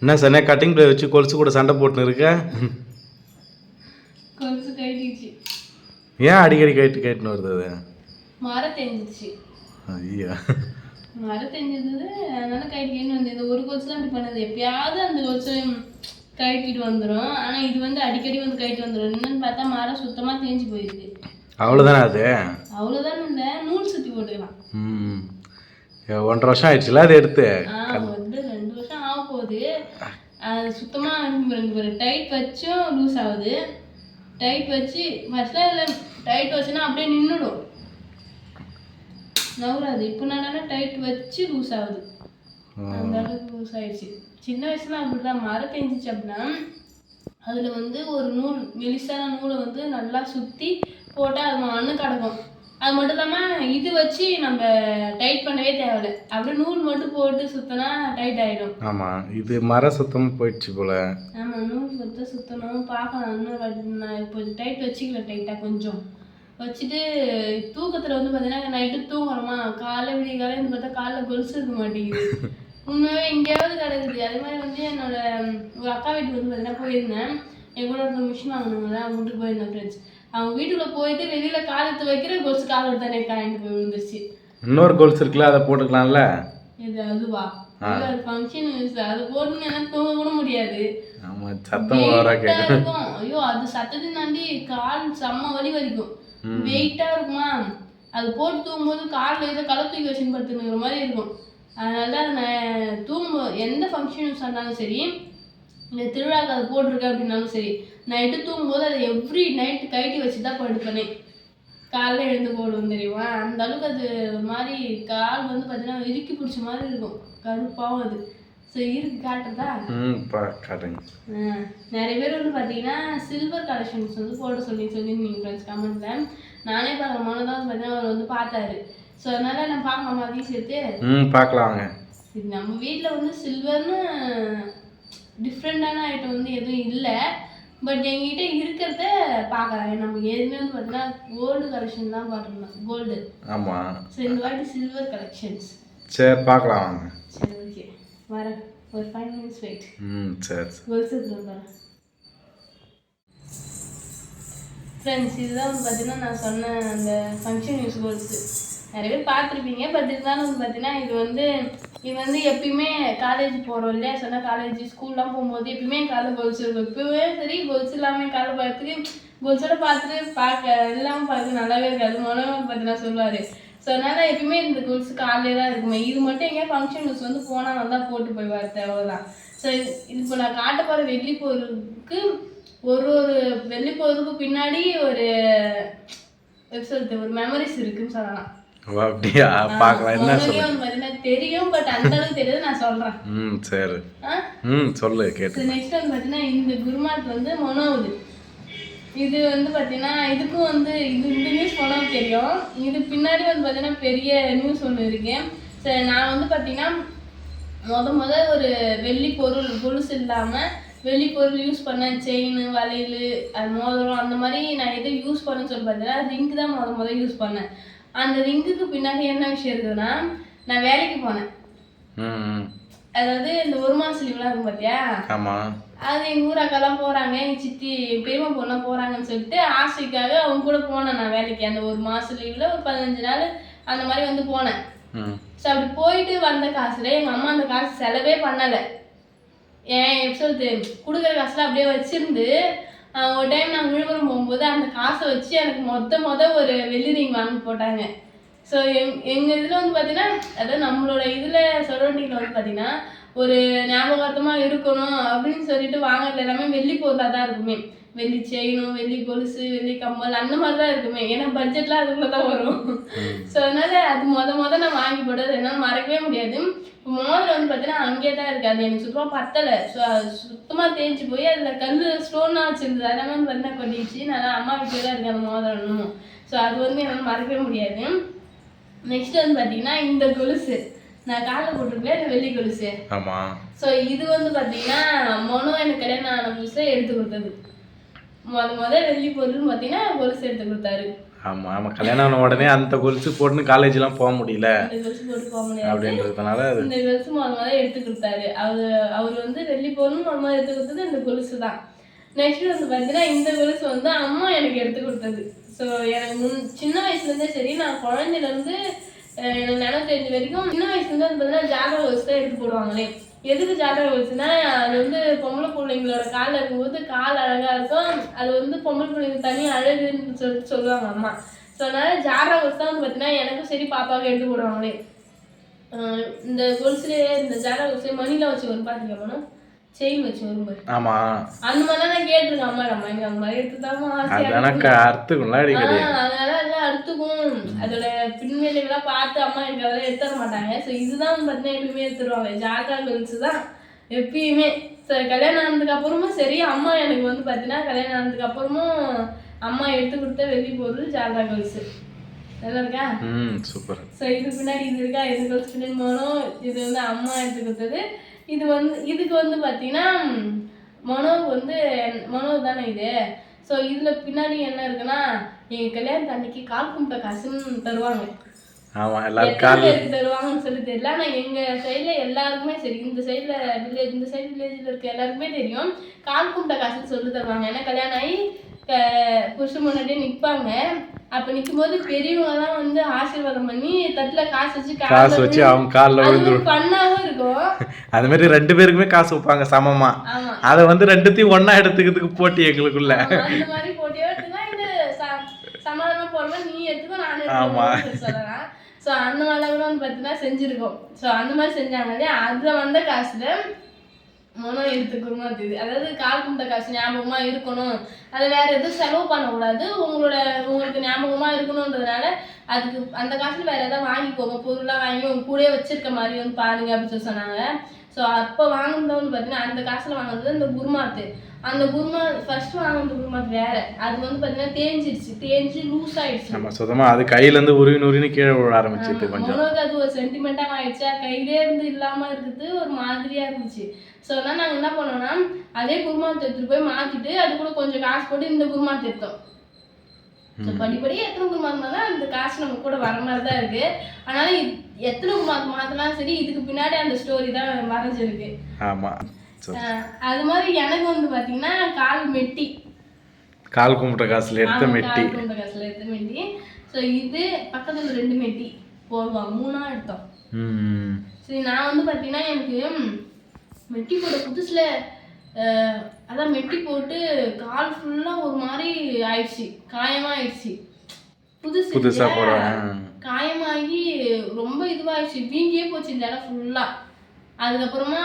என்ன சொன்ன cutting blade வச்சு கொலுசு கூட சண்டை போட்டுன்னு இருக்க? கொலுசு கைட்டிச்சு. ஏன் அடிக்கடி கைட்டுன்னு வருது அது? மரம் தெரிஞ்சிச்சு. ஐயா, மரம் தெரிஞ்சது அதனால கைட்டின்னு வந்தது. ஒரு கொலுசு தான் இப்படி பண்ணது. எப்பயாவது அந்த கொலுசு கைட்டிட்டு வந்துடும். ஆனால் இது வந்து அடிக்கடி வந்து கைட்டு வந்துடும். என்னன்னு பார்த்தா மரம் சுத்தமாக தேஞ்சு போயிருக்கு. அவ்வளோதானே அது? அவ்வளோதான் இல்லை, நூல் சுற்றி போட்டுக்கலாம். 1.5 வருஷம் ஆயிடுச்சுல அது எடுத்து? வந்து 2 வருஷம் ஆக போகுது. அது சுத்தமாக டைட் வச்சும் லூஸ் ஆகுது. டைட் வச்சு ஃபஸ்ட்டில் இல்லை, டைட் வச்சுன்னா அப்படியே நின்றுடும், நவராது. இப்போ நான் டைட் வச்சு லூஸ் ஆகுது. அந்த அளவுக்கு லூஸ் ஆயிடுச்சு. சின்ன வயசுல அப்படிதான் மரம் தெரிஞ்சிச்சு அப்படின்னா அதில் வந்து ஒரு நூல், மெலிசான நூலை வந்து நல்லா சுற்றி போட்டால் அது மண்ணு கிடக்கும். அது மட்டும் இல்லாமல் இது வச்சு நம்ம டைட் பண்ணவே தேவையில்லை. அப்படியே நூல் மட்டும் போட்டு சுற்றினா டைட் ஆகிடும். ஆமாம், இது மர சுத்தமாக போயிடுச்சு போல். ஆமாம், நூல் சுத்த சுற்றணும். பார்க்கலாம் இன்னும் நான் இப்போ டைட் வச்சுக்கல. டைட்டாக கொஞ்சம் வச்சுட்டு தூக்கத்தில் வந்து பார்த்தீங்கன்னா நைட்டு தூங்குறோமா, காலை விடிய காலை வந்து பார்த்தா காலைல கொலுசு இருக்க மாட்டேங்குது. உண்மையாகவே எங்கேயாவது கிடக்குது. அது மாதிரி வந்து என்னோட ஒரு அக்கா வீட்டுக்கு வந்து பார்த்தீங்கன்னா போயிருந்தேன். என் கூட ஒருத்தர் மிஷின் வாங்கினாங்க, அவங்க வீட்டுக்கு போயிருந்தேன் ஃப்ரெண்ட்ஸ். அவங்க வீட்டுக்குள்ளே போயிட்டு வெளியில் கால் எடுத்து வைக்கிற கொலுசு கால் தானே காயிட்டு போய் விழுந்துருச்சு. இன்னொரு கொலுசு இருக்குல்ல, அதை போட்டுக்கலாம்ல. இது அதுவா? அது ஃபங்க்ஷன் யூஸ். அது போட்டுன்னு எனக்கு தூங்க கூட முடியாது. ஆமாம், சத்தம் வர கேட்கும். ஐயோ, அது சத்தத்தை தாண்டி கால் செம்ம வலி வலிக்கும். வெயிட்டாக இருக்குமா, அது போட்டு தூங்கும்போது காலில் ஏதோ களை தூக்கி வச்சுன்னு படுத்துங்கிற மாதிரி இருக்கும். அதனால தான் நான் எந்த ஃபங்க்ஷன் யூஸ் ஆனாலும் சரி, இந்த திருவிழாக்கு அது போட்டிருக்கேன் அப்படின்னாலும் சரி, நைட்டு தூங்கும்போது அதை எவ்ரி நைட்டு கைட்டி வச்சு தான் படுப்பேனே. காலைல எழுந்து போடுவோம் தெரியுமா, அந்த அளவுக்கு அது ஒரு மாதிரி கால் வந்து பார்த்தீங்கன்னா இறுக்கி பிடிச்ச மாதிரி இருக்கும். கருப்பாகவும் அது. ஸோ இருக்கு காட்டுறதா? காட்டுங்க. நிறைய பேர் வந்து பார்த்தீங்கன்னா சில்வர் கலெக்ஷன்ஸ் வந்து போட சொல்லி நீங்கள் ஃப்ரெண்ட்ஸ் கமெண்ட்டில். நானே பார்க்குற மனு தான் பார்த்தீங்கன்னா அவர் வந்து பார்த்தாரு. ஸோ அதனால நான் பார்க்கலாமா அதையும் சேர்த்து? பார்க்கலாங்க. சரி, நம்ம வீட்டில் வந்து சில்வர்னு டிஃப்ரெண்டான ஐட்டம் வந்து எதுவும் இல்லை. பட் எங்ககிட்ட இருக்கிறத பார்க்குறாங்க. நம்ம ஏற்கனவே வந்து பார்த்தீங்கன்னா கோல்டு கலெக்ஷன் தான் பார்த்துருந்தோம். கோல்டு. ஆமாம். ஸோ இந்த வாட்டி சில்வர் கலெக்ஷன்ஸ். சரி, பார்க்கலாம் வாங்க. சரி, ஓகே, வரேன். ஒரு 5 minutes வெயிட். சரி. கோல்ஸ் வரேன் ஃப்ரெண்ட்ஸ். இதுதான் வந்து பார்த்தீங்கன்னா நான் சொன்ன அந்த ஃபங்க்ஷன் யூஸ் கோல்ஸு. நிறைய பேர் பார்த்துருப்பீங்க. பட் இருந்தாலும் வந்து பார்த்தீங்கன்னா இது வந்து எப்பயுமே காலேஜ் போகிறோம் இல்லையா, சொன்னால் காலேஜ் ஸ்கூல்லாம் போகும்போது எப்பயுமே காலை கொலுசு இருக்கும். இப்போவே சரி, கொலுசு இல்லாமல் காலை பார்த்துட்டு கொலுசோட பார்த்துட்டு இல்லாமல் பார்த்து நல்லாவே இருக்காது. மனோன்னு பார்த்தீங்கன்னா சொல்லுவார். ஸோ அதனால் எப்பயுமே இந்த கொலுசு காலையிலே தான் இருக்குமே. இது மட்டும் எங்கேயா ஃபங்க்ஷன் யூஸ் வந்து போனால் வந்தால் போட்டு போய் வரது, அவ்வளோதான். ஸோ இது இப்போ நான் காட்ட போகிற வெள்ளி பொருளுக்கு ஒரு வெள்ளி பொருளுக்கு பின்னாடி ஒரு ஒரு மெமரிஸ் இருக்குன்னு சொல்லலாம். அப்படியா? பார்க்கலாம். என்ன சொல்லுங்க தெரியும், பட் அந்த அளவுக்கு தெரியாது. நான் சொல்றேன். சரி. சொல்லு கேட்டு. நெக்ஸ்ட் வந்து பார்த்தீங்கன்னா இந்த குருமாத் வந்து மொனோவுது. இது வந்து பார்த்தீங்கன்னா இதுக்கும் வந்து இந்த நியூஸ் மொனோவு தெரியும். இது பின்னாடி வந்து பார்த்தீங்கன்னா பெரிய நியூஸ் ஒன்று இருக்கு. சரி, நான் வந்து பார்த்தீங்கன்னா முத ஒரு வெள்ளி பொருள் கொலுசு இல்லாமல் வெள்ளி பொருள் யூஸ் பண்ணேன். செயின், வளையல், மோதிரம், அந்த மாதிரி நான் எதை யூஸ் பண்ணேன்னு சொல்லி பார்த்தீங்கன்னா ரிங்கு தான் முத யூஸ் பண்ணேன். அந்த ரிங்குக்கு பின்னாடி என்ன விஷயம் இருக்குதுன்னா, நான் வேலைக்கு போனேன். அதாவது இந்த 1 மாசம் லீவ்லாம் இருக்கும் பார்த்தியா? ஆமாம். அது எங்கள் ஊர் அக்காலாம் போகிறாங்க, எங்கள் சித்தி பெரியம்மா பொண்ணாக போகிறாங்கன்னு சொல்லிட்டு ஆசைக்காக அவங்க கூட போனேன் நான் வேலைக்கு. அந்த 1 மாசம் லீவில் ஒரு 15 நாள் அந்த மாதிரி வந்து போனேன். ஸோ அப்படி போயிட்டு வந்த காசுல எங்கள் அம்மா அந்த காசு செலவே பண்ணலை. எப்படி சொல்லுது, கொடுக்குற காசுலாம் அப்படியே வச்சிருந்து ஒரு டைம் நான் விழுப்புரம் போகும்போது அந்த காசை வச்சு எனக்கு மொத ஒரு வெள்ளி ரிங் வாங்கி போட்டாங்க. ஸோ எங்கள் இதில் வந்து பார்த்தீங்கன்னா, அதாவது நம்மளோட இதில் சரௌண்டிங்கில் வந்து பார்த்தீங்கன்னா ஒரு ஞாபகார்த்தமாக இருக்கணும் அப்படின்னு சொல்லிட்டு வாங்குறது எல்லாமே வெள்ளி பொருளாக தான் இருக்குமே. வெள்ளி செயினும், வெள்ளி கொலுசு, வெள்ளி கம்மல், அந்த மாதிரி தான் இருக்குமே. ஏன்னா பட்ஜெட்லாம் அதுக்குள்ளே தான் வரும். ஸோ அதனால அது மொத நான் வாங்கி போட்டது என்னால் மறக்கவே முடியாது. இப்போ மோதிரம் வந்து பார்த்தீங்கன்னா அங்கேயே தான் இருக்குது. அது எனக்கு சுத்தமாக பத்தலை. ஸோ அது சுத்தமாக தேய்ச்சி போய் அதில் கல் ஸ்டோனாக வச்சுருந்தது. அதெல்லாம் வந்து பார்த்தீங்கன்னா கொட்டிடுச்சு. நல்லா அம்மா வீட்டில் தான் இருக்குது அந்த மோதிரம் இன்னும். ஸோ அது வந்து என்னால் மறக்கவே முடியாது. நெக்ஸ்ட் வந்து பார்த்தீங்கன்னா இந்த கொலுசு நான் காலில் போட்டிருக்கேன், இந்த வெள்ளி கொலுசு. ஆமாம். ஸோ இது வந்து பார்த்தீங்கன்னா மொனோ எனக்கு கல்யாணம் ஆன புதுசில் எடுத்து கொடுத்தது. முத வெள்ளி பொருள்னு பார்த்தீங்கன்னா கொலுசு எடுத்து கொடுத்தாரு. ஆமாம் ஆமாம், கல்யாணம் ஆன உடனே அந்த கொலுசு போட்டுன்னு காலேஜ்லாம் போக முடியல இந்த கொலுசு போட்டு போக முடியாது அப்படின்றதுனால அது இந்த கொலுசு முதல்ல எடுத்து கொடுத்தாரு. அவர் வந்து வெள்ளி பொருள் முதல்ல எடுத்து கொடுத்தது இந்த கொலுசு தான். நெக்ஸ்ட் வந்து பார்த்தீங்கன்னா இந்த கொலுசு வந்து அம்மா எனக்கு எடுத்து கொடுத்தது. ஸோ எனக்கு சின்ன வயசுலேருந்தே சரி, நான் குழந்தையிலேருந்து எனக்கு நினைவு தெரிஞ்ச வரைக்கும் சின்ன வயசுலேருந்து வந்து பார்த்தீங்கன்னா ஜாதக கொலுசு தான் எடுத்து போடுவாங்களே. எதுக்கு ஜாதக கொலுசுனா அது வந்து பொம்பளை பிள்ளைங்களோட காலில் இருக்கும்போது கால் அழகாக இருக்கும். அது வந்து பொம்பளை பிள்ளைங்க தனி அழகுன்னு சொல்லுவாங்க அம்மா. ஸோ அதனால ஜாதக கொலுசு தான் வந்து பார்த்தீங்கன்னா எனக்கும் சரி பாப்பாவுக்கு எடுத்து போடுவாங்களே. இந்த கொலுசுலேயே இந்த ஜாதக கொலுசுலேயே மணிலாம் வச்சு வரும் பார்த்துக்கணும், செயின் வச்சு வரும்போது ஆமா அந்த மாதிரிலாம் நான் கேட்டிருக்கேன் அம்மா. எனக்கு அந்த மாதிரி எடுத்துதாமா அறுத்துக்கும்ல அடிக்கடி, அதனால அதெல்லாம் அறுத்துக்கும். அதோட பின்வேலைகள்லாம் பார்த்து அம்மா எனக்கு அதெல்லாம் எடுத்து தர மாட்டாங்க. ஸோ இதுதான் பார்த்தீங்கன்னா எப்பயுமே எடுத்துருவாங்க, ஜாதா கொலுசு தான் எப்பயுமே. ஸோ கல்யாணம் ஆனதுக்கு அப்புறமும் சரி, அம்மா எனக்கு வந்து பார்த்தீங்கன்னா கல்யாணம் ஆனதுக்கு அப்புறமும் அம்மா எடுத்து கொடுத்த வெள்ளி பொருள் ஜாதா கொலுசு. நல்லா இருக்கா? சூப்பர். ஸோ இதுக்கு பின்னாடி இது இருக்கா, இது கொலுசு பின்னாடி மோனோ, இது வந்து அம்மா எடுத்து கொடுத்தது. இது வந்து இதுக்கு வந்து பார்த்தீங்கன்னா மனோ தானே இது. ஸோ இதில் பின்னாடி என்ன இருக்குன்னா, எங்கள் கல்யாணத்து அன்னைக்கு கால் கும்பிட்ட காசுன்னு தருவாங்க. ஆமாம், எல்லாரும் பேருக்கு தருவாங்கன்னு சொல்லி தெரியல. ஆனால் எங்கள் சைடில் எல்லாருக்குமே சரி, இந்த சைடு வில்லேஜில் இருக்க எல்லாருக்குமே தெரியும், கால் கும்பிட்ட காசுன்னு சொல்லி தருவாங்க. ஏன்னா கல்யாணம் ஆகி புருஷன் முன்னாடியே நிற்பாங்க. அப்போ நிற்கும்போது பெரியவங்க தான் வந்து ஆசீர்வாதம் பண்ணி தட்டில் காசு வச்சு அவங்க காலில் விழுந்து பண்ணாவும் இருக்கும். அது மாதிரி 2 பேருக்குமே காசு வைப்பாங்க சமமா. அதை வந்து 2த்தையும் ஒன்னா எடுத்துக்கிறதுக்கு போட்டி எங்களுக்குள்ள. அந்த மாதிரி போட்டியோ எடுத்துனா இது சமாதானமா போறோம், நீ எடுத்துக்கோ நான் எடுத்துக்கோ சொல்லலாம். ஸோ அந்த மாதிரிலாம் கூட வந்து பார்த்தீங்கன்னா செஞ்சுருக்கோம். ஸோ அந்த மாதிரி செஞ்சாங்க இல்லையா, அதில் வந்த காசுல மனோ எடுத்துக்கிறோமா தெரியுது. அதாவது கால் கும்பிட்ட காசு ஞாபகமா இருக்கணும், அதை வேற எதுவும் செலவு பண்ணக்கூடாது, உங்களுக்கு ஞாபகமா இருக்கணும்ன்றதுனால அதுக்கு அந்த காசுல வேற ஏதாவது வாங்கிக்கோங்க, பொருளாக வாங்கி உங்க கூட வச்சிருக்க மாதிரி வந்து பாருங்க அப்படின்னு சொல்லி சொன்னாங்க. ஸோ அப்போ வாங்கினது வந்து பார்த்தீங்கன்னா அந்த காசுல வாங்கினது இந்த குருமாத்து. அந்த குருமா ஃபர்ஸ்ட் வாங்கினது குருமாத்து வேற, அது வந்து பார்த்தீங்கன்னா தேஞ்சு லூஸ் ஆயிடுச்சு. நம்ம சுத்தமா அது கையிலேருந்து உருவின்னு கீழே விழ ஆரம்பிச்சிட்டு கொஞ்சம். மனோக்கு அது ஒரு சென்டிமெண்ட்டாக ஆயிடுச்சா, கையிலே இருந்து இல்லாமல் இருக்குது, ஒரு மாதிரியா இருந்துச்சு. ஸோ அதனால் நாங்கள் என்ன பண்ணோம்னா அதே குருமாத்து எடுத்துகிட்டு போய் மாற்றிட்டு அது கூட கொஞ்சம் காசு போட்டு இந்த குருமாத்து எடுத்தோம். ஸோ படிப்படியாக எத்தனை குருமாத்தினாலும் அந்த காசு நம்ம கூட வர மாதிரி தான் இருக்குது. அதனால எத்தனை குருமாத்து மாற்றினாலும் சரி, இதுக்கு பின்னாடி அந்த ஸ்டோரி தான் மறைஞ்சிருக்கு. ஆமாம், அது மாதிரி எனக்கு வந்து பார்த்தீங்கன்னா கால் கும்பிட்ட காசுல எடுத்த மெட்டி. ஸோ இது பக்கத்தில் 2 மெட்டி போடுவாங்க, 3ஆ எடுத்தோம். சரி, நான் வந்து பார்த்தீங்கன்னா எனக்கு மெட்டி போட்ட புதுசில் அதான் மெட்டி போட்டு கால் ஃபுல்லாக ஒரு மாதிரி ஆயிடுச்சு, காயமாக ஆயிடுச்சு. புதுசா காயமாகி ரொம்ப இதுவாகிடுச்சு, வீங்கியே போச்சு இந்த இடம் ஃபுல்லாக. அதுக்கப்புறமா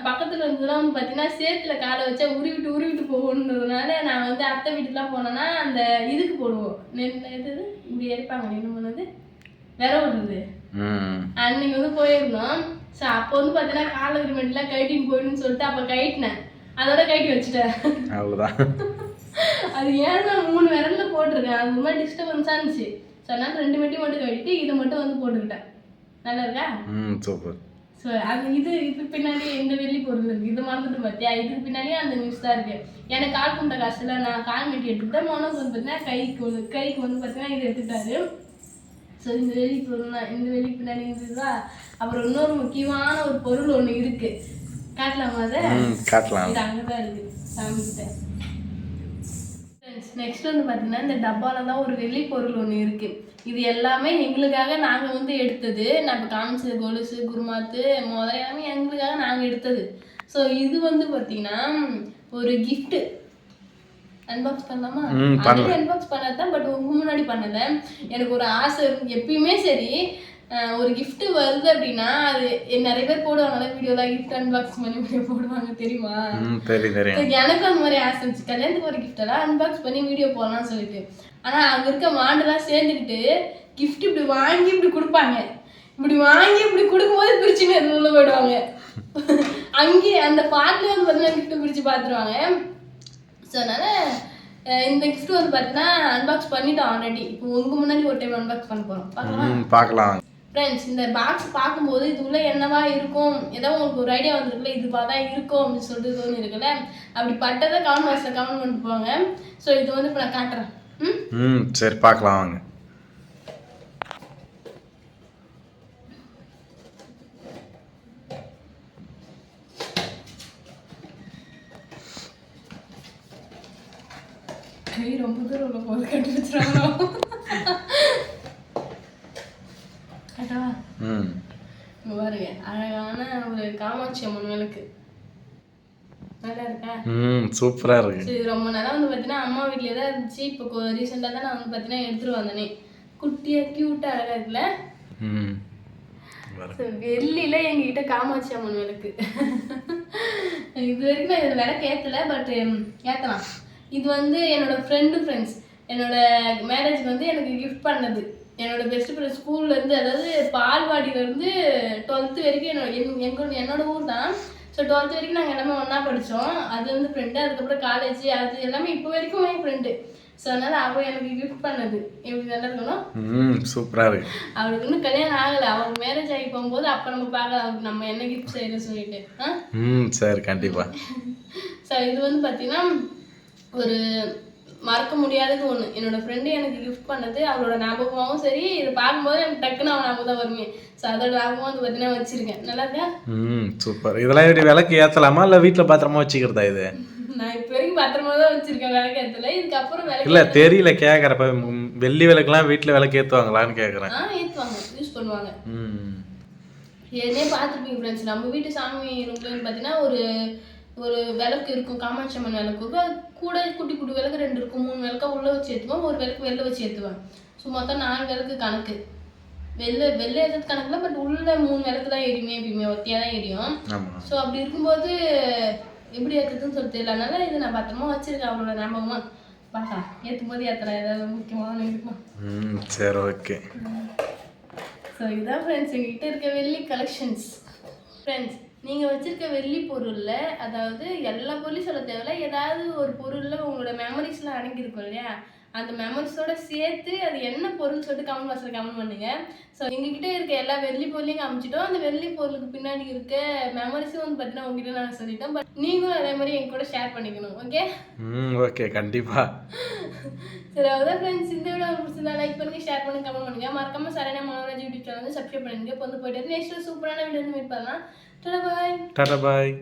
பக்கத்தில் இருந்ததுலாம் வந்து பார்த்தீங்கன்னா சேத்துல காலை வச்சா உருவிட்டு போகணுன்றதுனால நான் வந்து அத்தை வீட்டுக்குலாம் போனேன்னா அந்த இதுக்கு போடுவோம், எது இப்படி எடுப்பாங்க, என்ன பண்ணது விர விடுறது, அன்னைக்கு வந்து போயிருந்தோம். ஸோ அப்போ வந்து பார்த்தீங்கன்னா கால் அக்ரிமெண்ட்லாம் கைட்டின்னு போயிடுன்னு சொல்லிட்டு அப்போ கைட்டினேன், அதோட கைட்டி வச்சுட்டேன், அவ்வளோதான். அது ஏன் நான் 3 விரல்ல போட்டிருக்கேன், அது ரொம்ப டிஸ்டர்பன்ஸாக இருந்துச்சு. ஸோ அதனால 2 மெட்டி மட்டும் கட்டிட்டு இதை மட்டும் வந்து போட்டுக்கிட்டேன். நல்லா இருக்கா? சூப்பர். ஸோ அது இது பின்னாடி இந்த வெள்ளி பொருள் இருக்குது, இது மறந்துட்டு பார்த்தியா, இதுக்கு பின்னாடியே அந்த நியூஸ் தான் இருக்குது. எனக்கு கால் கும்பிட்ட காசுல நான் கால் மெட்டி எடுத்துக்கிட்டேன், மோனோக்கு வந்து பார்த்தீங்கன்னா கைக்கு வந்து பார்த்தீங்கன்னா இது எடுத்துட்டாரு. ஸோ இந்த வெள்ளி பொருள் தான், இந்த வெள்ளி பின்னாடி இருந்ததுதான். அப்புறம் இன்னொரு முக்கியமான ஒரு பொருள் ஒன்று இருக்கு, காட்டலாமா? அதை காட்டலாம், இது அங்கே தான் இருக்குது சாமிக்கிட்ட. நெக்ஸ்ட் வந்து பார்த்தீங்கன்னா இந்த டப்பாவில் தான் ஒரு வெள்ளி பொருள் ஒன்று இருக்குது. இது எல்லாமே எங்களுக்காக நாங்கள் வந்து எடுத்தது. நான் இப்போ காமிச்சது கொலுசு குருமாத்து முதல்ல எல்லாமே எங்களுக்காக நாங்கள் எடுத்தது. ஸோ இது வந்து பார்த்தீங்கன்னா ஒரு கிஃப்ட்டு. அன்பாக்ஸ் பண்ணலாமா? அன்பாக்ஸ் பண்ணதான், பட் உங்க முன்னாடி பண்ணலை. எனக்கு ஒரு ஆசை, எப்பயுமே சரி ஒரு கிஃப்ட் வருது அப்படின்னா அது நிறைய பேர் போடுவாங்கல்ல வீடியோலாம், கிஃப்ட் அன்பாக்ஸ் பண்ணி போடுவாங்க தெரியுமா? எனக்கு அந்த மாதிரி ஆசை இருந்துச்சு, கல்யாணத்துக்கு ஒரு கிஃப்டெல்லாம் அன்பாக்ஸ் பண்ணி வீடியோ போடலாம்னு சொல்லிட்டு. ஆனால் அங்கே இருக்க மாண்டெல்லாம் சேர்ந்துக்கிட்டு கிஃப்ட் இப்படி வாங்கி இப்படி கொடுப்பாங்க, இப்படி வாங்கி இப்படி கொடுக்கும்போது பிரிச்சுன்னு உள்ள போயிடுவாங்க. அங்கேயே அந்த பாட்டிலே வந்து பார்த்தீங்கன்னா கிஃப்ட் பிரித்து பார்த்துருவாங்க. ஸோ அதனால் இந்த கிஃப்ட் வந்து பார்த்தீங்கன்னா அன்பாக்ஸ் பண்ணிட்டோம் ஆல்ரெடி. இப்போ உங்கள் முன்னாடி ஒரு டைம் அன்பாக்ஸ் பண்ண போகிறோம், பார்க்கலாம். ஃப்ரெண்ட்ஸ், இந்த பாக்ஸ் பார்க்கும்போது இது உள்ள என்னவா இருக்கும், ஏதோ உங்களுக்கு ஒரு ஐடியா வந்துருக்குல்ல, இது பார்த்தா இருக்கும் அப்படின்னு சொல்லிட்டு தோணி இருக்குல்ல, அப்படி பட்டதை கமெண்ட் பாக்ஸில் கமெண்ட் பண்ணிட்டு போவாங்க. ஸோ இது வந்து இப்போ நான் காட்டுறேன், சரி பார்க்கலாம் வாங்க. கை ரொம்ப தூரம் உள்ள போது கட்டி வச்சுருவாங்களோ. கட்டவா? இங்க பாருங்க, அழகான ஒரு காமாட்சி அம்மன் விளக்கு. நல்லா இருக்கா? சூப்பரா இருக்கு. சரி, ரொம்ப நாளா வந்து பார்த்தீங்கன்னா அம்மா வீட்லயே தான் இருந்துச்சு. இப்போ ரீசெண்டாக தான் நான் வந்து பார்த்தீங்கன்னா எடுத்துட்டு வந்தேனே. குட்டியா கியூட்டா அழகா இருக்குல்ல? வெள்ளியில எங்ககிட்ட காமாட்சி அம்மன் விளக்கு. இது வரைக்கும் நான் இதில் விளக்கு ஏற்றலை, பட் ஏற்றலாம். இது வந்து என்னோட ஃப்ரெண்ட்ஸ் என்னோட மேரேஜ்க்கு வந்து எனக்கு கிஃப்ட் பண்ணது. என்னோட பெஸ்ட் ஃப்ரெண்ட் ஸ்கூல்லேருந்து, அதாவது பால்வாடியிலேருந்து 12th வரைக்கும் என்னோட ஊர் தான். ஸோ 12th வரைக்கும் நாங்கள் எல்லாமே ஒன்றா படித்தோம். அது வந்து ஃப்ரெண்டு. அதுக்கப்புறம் காலேஜ் அது எல்லாமே இப்போ வரைக்கும் என் ஃப்ரெண்டு. ஸோ அதனால் அவள் எனக்கு கிஃப்ட் பண்ணது. எப்படி நல்லா இருக்கணும்? சூப்பராக இருக்கு. அவளுக்கு இன்னும் கல்யாணம் ஆகலை. அவளுக்கு மேரேஜ் ஆகி போகும்போது அப்போ நம்ம பார்க்கலாம் அவளுக்கு நம்ம என்ன கிஃப்ட் செய்யணும் சொல்லிட்டு. சரி, கண்டிப்பாக. ஸோ இது வந்து பார்த்தீங்கன்னா ஒரு மறக்க முடியாதது ஒன்று. என்னோட ஃப்ரெண்டு எனக்கு கிஃப்ட் பண்ணது. அவளோட ஞாபகமாகவும் சரி, இது பார்க்கும்போது எனக்கு டக்குன்னு அவன் ஞாபகம் தான் வருமே. ஸோ அதோட ஞாபகம் வந்து பார்த்தீங்கன்னா வச்சிருக்கேன். நல்லா இருக்கா? சூப்பர். இதெல்லாம் எப்படி விளக்கு ஏற்றலாமா இல்லை வீட்டில் பத்திரமா வச்சுக்கிறதா? இது நான் இப்போ வரைக்கும் பத்திரமா தான் வச்சிருக்கேன். விளக்கு ஏற்றல. இதுக்கப்புறம் விளக்கு இல்லை தெரியல, கேட்குறப்ப வெள்ளி விளக்குலாம் வீட்டில் விளக்கு ஏற்றுவாங்களான்னு கேட்குறேன். ஏற்றுவாங்க, யூஸ் பண்ணுவாங்க. ஏன்னே பார்த்துருப்பீங்க ஃப்ரெண்ட்ஸ், நம்ம வீட்டு சாமி ரூம்லன்னு பார்த்தீங்கன்னா ஒரு விளக்கு இருக்கும், காமாட்சி அம்மன் விளக்கு இருக்கும். அது கூட குட்டி குட்டி விளக்கு 2 இருக்கும். 3 விளக்கா உள்ளே வச்சு ஏற்றுவோம், ஒரு விளக்கு வெளில வச்சு ஏற்றுவேன். ஸோ மொத்தம் 4 விளக்கு கணக்கு. வெளில ஏற்றது கணக்குல, பட் உள்ள 3 விளக்கு தான் எரியுமே, எப்பயுமே ஒத்தியாக தான் எரியும். ஸோ அப்படி இருக்கும்போது எப்படி ஏற்றுறதுன்னு சொல்லி தெரியல. அதனால இது நான் பத்திரமா வச்சிருக்கேன் அவளோட ஞாபகமா. பார்க்கலாம், ஏற்றும் போது ஏற்றலாம், ஏதாவது முக்கியமான இருக்குமா. சரி, ஓகே. ஸோ இதுதான் ஃப்ரெண்ட்ஸ் எங்ககிட்ட இருக்க வெள்ளி கலெக்ஷன்ஸ். ஃப்ரெண்ட்ஸ், நீங்கள் வச்சுருக்க வெள்ளி பொருளில், அதாவது எல்லா பொருளையும் சொல்ல தேவையில்ல, ஏதாவது ஒரு பொருளில் உங்களோட மெமரிஸ்லாம் அடங்கியிருக்கும் இல்லையா, அந்த மெமரிஸோட சேர்த்து அது என்ன பொருள் சொல்லிட்டு கமெண்ட் பாக்ஸில் கமெண்ட் பண்ணுங்க. ஸோ எங்ககிட்ட இருக்க எல்லா வெள்ளி பொருளையும் காமிச்சிட்டோம். அந்த வெள்ளி பொருளுக்கு பின்னாடி இருக்க மெமரிஸும் வந்து பார்த்தீங்கன்னா உங்ககிட்ட நான் சொல்லிட்டோம். பட் நீங்களும் அதே மாதிரி எங்க கூட ஷேர் பண்ணிக்கணும். ஓகே? ஓகே, கண்டிப்பாக. சரி, அவ்வளோதான் ஃப்ரெண்ட்ஸ். இந்த வீடியோ உங்களுக்கு பிடிச்சிருந்தா லைக் பண்ணுங்க, ஷேர் பண்ணுங்க, கமெண்ட் பண்ணுங்க. மறக்காம சரண்யா மனோராஜ் யூடியூப் சேனல் வந்து சப்ஸ்கிரைப் பண்ணுங்க. இப்போ வந்து போயிட்டு நெக்ஸ்ட் சூப்பரான வீடியோ வந்து மீட் பண்ணலாம். டாடா பாய்.